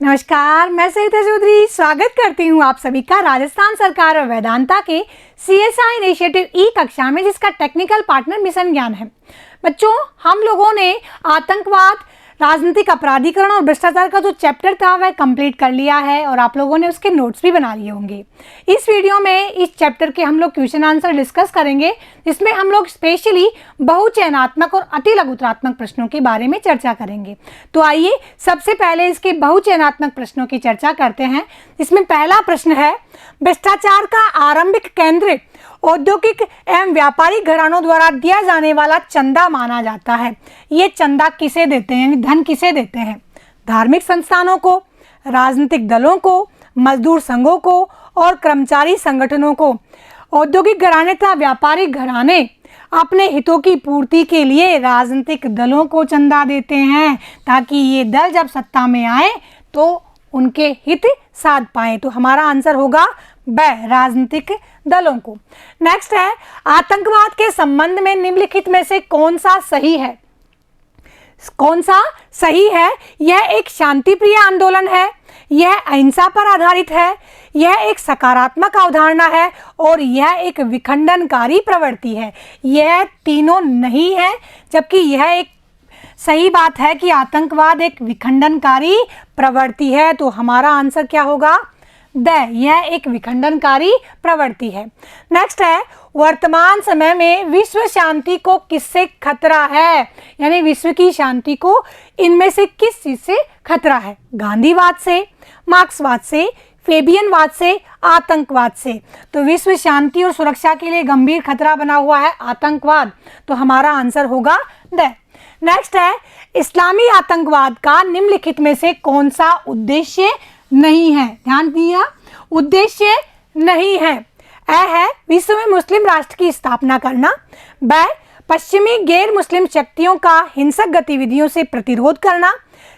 नमस्कार, मैं सरिता चौधरी स्वागत करती हूँ आप सभी का राजस्थान सरकार और वेदांता के CSI इनिशिएटिव ई कक्षा में, जिसका टेक्निकल पार्टनर मिशन ज्ञान है। बच्चों, हम लोगों ने आतंकवाद, राजनीतिक अपराधीकरण और भ्रष्टाचार का जो चैप्टर था वह कंप्लीट कर लिया है और आप लोगों ने उसके नोट्स भी बना लिए होंगे। इस वीडियो में इस चैप्टर के हम लोग क्वेश्चन आंसर डिस्कस करेंगे, जिसमें हम लोग स्पेशली बहुचयनात्मक और अति लघुत्तरात्मक प्रश्नों के बारे में चर्चा करेंगे। तो आइए सबसे पहले इसके बहुचयनात्मक प्रश्नों की चर्चा करते हैं। इसमें पहला प्रश्न है, भ्रष्टाचार का आरंभिक केंद्र औद्योगिक एवं व्यापारिक घरानों द्वारा दिया जाने वाला चंदा माना जाता है। ये चंदा किसे देते हैं, यानी धन किसे देते हैं? धार्मिक संस्थानों को, राजनीतिक दलों को, मजदूर संघों को और कर्मचारी संगठनों को। औद्योगिक घराने तथा व्यापारिक घराने अपने हितों की पूर्ति के लिए राजनीतिक दलों को चंदा देते हैं, ताकि ये दल जब सत्ता में आए तो उनके हित साध पाए। तो हमारा आंसर होगा ब, राजनीतिक दलों को। नेक्स्ट है, आतंकवाद के संबंध में निम्नलिखित में से कौन सा सही है? कौन सा सही है? यह एक शांतिप्रिय आंदोलन है, यह अहिंसा पर आधारित है, यह एक सकारात्मक अवधारणा है और यह एक विखंडनकारी प्रवृत्ति है। यह तीनों नहीं है, जबकि यह एक सही बात है कि आतंकवाद एक विखंडनकारी प्रवृत्ति है। तो हमारा आंसर क्या होगा? द, यह एक विखंडनकारी प्रवृत्ति है। नेक्स्ट है, वर्तमान समय में विश्व शांति को किससे खतरा है? यानी विश्व की शांति को इनमें से किस चीज से खतरा है? गांधीवाद से, मार्क्सवाद से, फेबियनवाद से, आतंकवाद से। तो विश्व शांति और सुरक्षा के लिए गंभीर खतरा बना हुआ है आतंकवाद। तो हमारा आंसर होगा द। नेक्स्ट है, इस्लामी आतंकवाद का निम्नलिखित में से कौन सा उद्देश्य नहीं है? ध्यान दिया, उद्देश्य नहीं है। अ है, विश्व में मुस्लिम राष्ट्र की स्थापना करना। ब, पश्चिमी गैर मुस्लिम शक्तियों का हिंसक गतिविधियों से प्रतिरोध करना।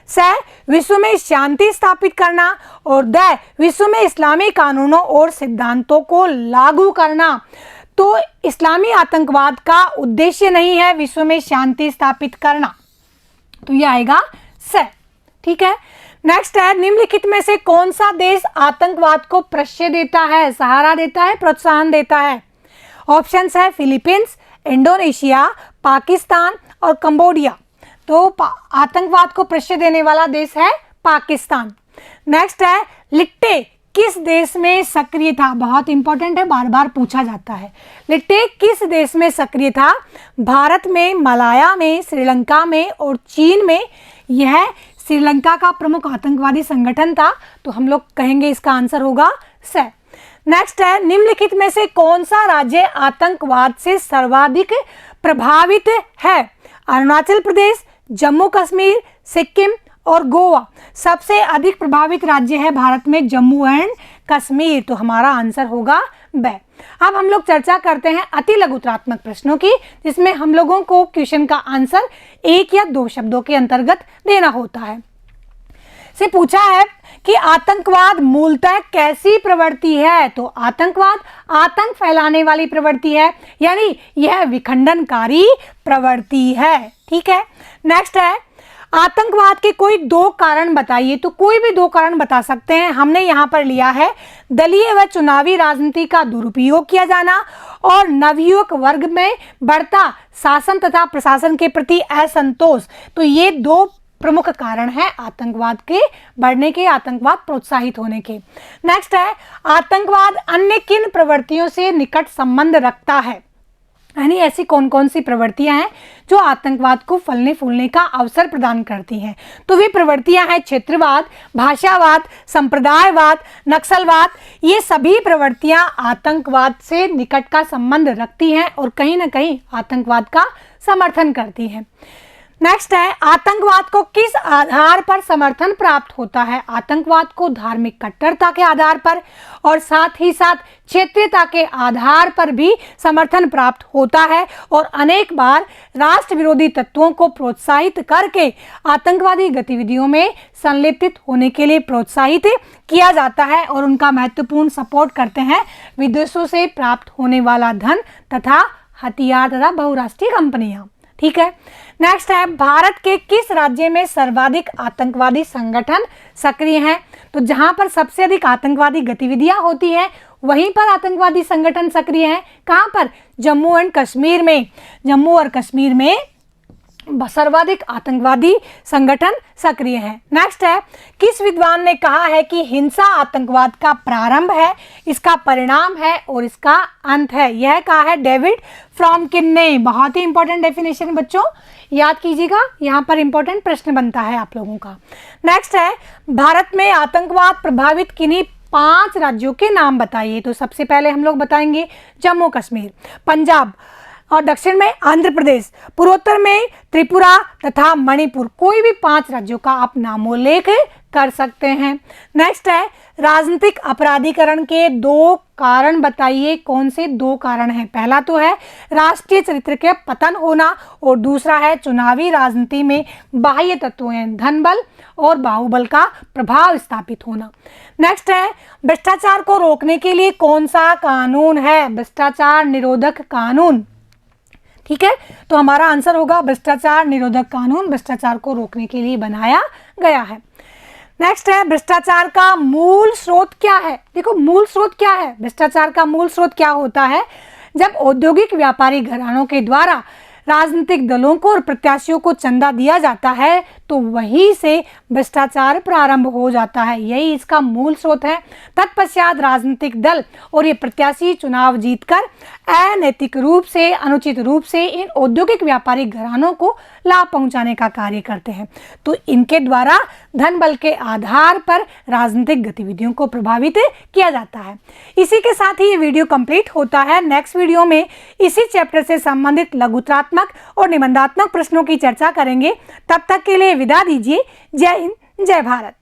स, विश्व में शांति स्थापित करना। और द, विश्व में इस्लामी कानूनों और सिद्धांतों को लागू करना। तो इस्लामी आतंकवाद का उद्देश्य नहीं है विश्व में शांति स्थापित करना, तो यह आएगा स। ठीक है। नेक्स्ट है, निम्नलिखित में से कौन सा देश आतंकवाद को प्रश्रय देता है, सहारा देता है, प्रोत्साहन देता है? ऑप्शंस है फिलीपींस, इंडोनेशिया, पाकिस्तान और कंबोडिया। तो आतंकवाद को प्रश्रय देने वाला देश है पाकिस्तान। नेक्स्ट है, लिट्टे किस देश में सक्रिय था? बहुत इंपॉर्टेंट है, बार बार पूछा जाता है। लिट्टे किस देश में सक्रिय था? भारत में, मलाया में, श्रीलंका में और चीन में। यह श्रीलंका का प्रमुख आतंकवादी संगठन था, तो हम लोग कहेंगे इसका आंसर होगा स। नेक्स्ट है, निम्नलिखित में से कौन सा राज्य आतंकवाद से सर्वाधिक प्रभावित है? अरुणाचल प्रदेश, जम्मू कश्मीर, सिक्किम और गोवा। सबसे अधिक प्रभावित राज्य है भारत में जम्मू एंड कश्मीर। तो हमारा आंसर होगा ब। अब हम लोग चर्चा करते हैं अति लघुत्तरात्मक प्रश्नों की, जिसमें हम लोगों को क्वेश्चन का आंसर एक या दो शब्दों के अंतर्गत देना होता है। से पूछा है कि आतंकवाद मूलतः कैसी प्रवृत्ति है? तो आतंकवाद आतंक फैलाने वाली प्रवृत्ति है, यानी यह विखंडनकारी प्रवृत्ति है। ठीक है। नेक्स्ट है, आतंकवाद के कोई दो कारण बताइए। तो कोई भी दो कारण बता सकते हैं। हमने यहाँ पर लिया है दलीय व चुनावी राजनीति का दुरुपयोग किया जाना और नवयुवक वर्ग में बढ़ता शासन तथा प्रशासन के प्रति असंतोष। तो ये दो प्रमुख कारण है आतंकवाद के बढ़ने के, आतंकवाद प्रोत्साहित होने के। नेक्स्ट है, आतंकवाद अन्य किन प्रवृत्तियों से निकट संबंध रखता है? यानी ऐसी कौन कौन सी प्रवृत्तियां हैं जो आतंकवाद को फलने फूलने का अवसर प्रदान करती हैं? तो वे प्रवृत्तियां हैं क्षेत्रवाद, भाषावाद, संप्रदायवाद, नक्सलवाद। ये सभी प्रवृत्तियां आतंकवाद से निकट का संबंध रखती हैं और कहीं ना कहीं आतंकवाद का समर्थन करती हैं। नेक्स्ट है, आतंकवाद को किस आधार पर समर्थन प्राप्त होता है? आतंकवाद को धार्मिक कट्टरता के आधार पर और साथ ही साथ क्षेत्रीयता के आधार पर भी समर्थन प्राप्त होता है और अनेक बार राष्ट्र विरोधी तत्वों को प्रोत्साहित करके आतंकवादी गतिविधियों में संलिप्त होने के लिए प्रोत्साहित किया जाता है और उनका महत्वपूर्ण सपोर्ट करते हैं विदेशों से प्राप्त होने वाला धन तथा हथियार तथा बहुराष्ट्रीय कंपनियां। ठीक है। नेक्स्ट है, भारत के किस राज्य में सर्वाधिक आतंकवादी संगठन सक्रिय हैं? तो जहां पर सबसे अधिक आतंकवादी गतिविधियां होती हैं वहीं पर आतंकवादी संगठन सक्रिय हैं। कहां पर? जम्मू एंड कश्मीर में। जम्मू और कश्मीर में सर्वाधिक आतंकवादी संगठन सक्रिय हैं। नेक्स्ट है, किस विद्वान ने कहा है कि हिंसा आतंकवाद का प्रारंभ है, इसका परिणाम है और इसका अंत है? यह कहा है डेविड फ्रॉमकिन ने। बहुत ही इंपॉर्टेंट डेफिनेशन बच्चों, याद कीजिएगा, यहाँ पर इंपॉर्टेंट प्रश्न बनता है आप लोगों का। नेक्स्ट है, भारत में आतंकवाद प्रभावित किन्हीं 5 राज्यों के नाम बताइए। तो सबसे पहले हम लोग बताएंगे जम्मू कश्मीर, पंजाब और दक्षिण में आंध्र प्रदेश, पूर्वोत्तर में त्रिपुरा तथा मणिपुर। कोई भी 5 राज्यों का आप नामोल्लेख कर सकते हैं। नेक्स्ट है, राजनीतिक अपराधीकरण के 2 कारण बताइए। कौन से 2 कारण हैं? पहला तो है राष्ट्रीय चरित्र के पतन होना और दूसरा है चुनावी राजनीति में बाह्य तत्वों धन बल और बाहुबल का प्रभाव स्थापित होना। नेक्स्ट है, भ्रष्टाचार को रोकने के लिए कौन सा कानून है? भ्रष्टाचार निरोधक कानून। ठीक है, तो हमारा आंसर होगा भ्रष्टाचार निरोधक कानून भ्रष्टाचार को रोकने के लिए बनाया गया है। नेक्स्ट है, भ्रष्टाचार का मूल स्रोत क्या है? देखो, मूल स्रोत क्या है? भ्रष्टाचार का मूल स्रोत क्या होता है? जब औद्योगिक व्यापारी घरानों के द्वारा राजनीतिक दलों को और प्रत्याशियों को चंदा दिया जाता है तो वहीं से भ्रष्टाचार प्रारंभ हो जाता है, यही इसका मूल स्रोत है। तत्पश्चात राजनीतिक दल और ये प्रत्याशी चुनाव जीतकर अनैतिक रूप से, अनुचित रूप से इन औद्योगिक व्यापारी घरानों को लाभ पहुंचाने का कार्य करते हैं। तो इनके द्वारा धन बल के आधार पर राजनीतिक गतिविधियों को प्रभावित किया जाता है। इसी के साथ ही ये वीडियो कंप्लीट होता है। नेक्स्ट वीडियो में इसी चैप्टर से संबंधित लघुत्रात्मक और निबंधात्मक प्रश्नों की चर्चा करेंगे। तब तक के लिए विदा दीजिए। जय हिंद, जय भारत।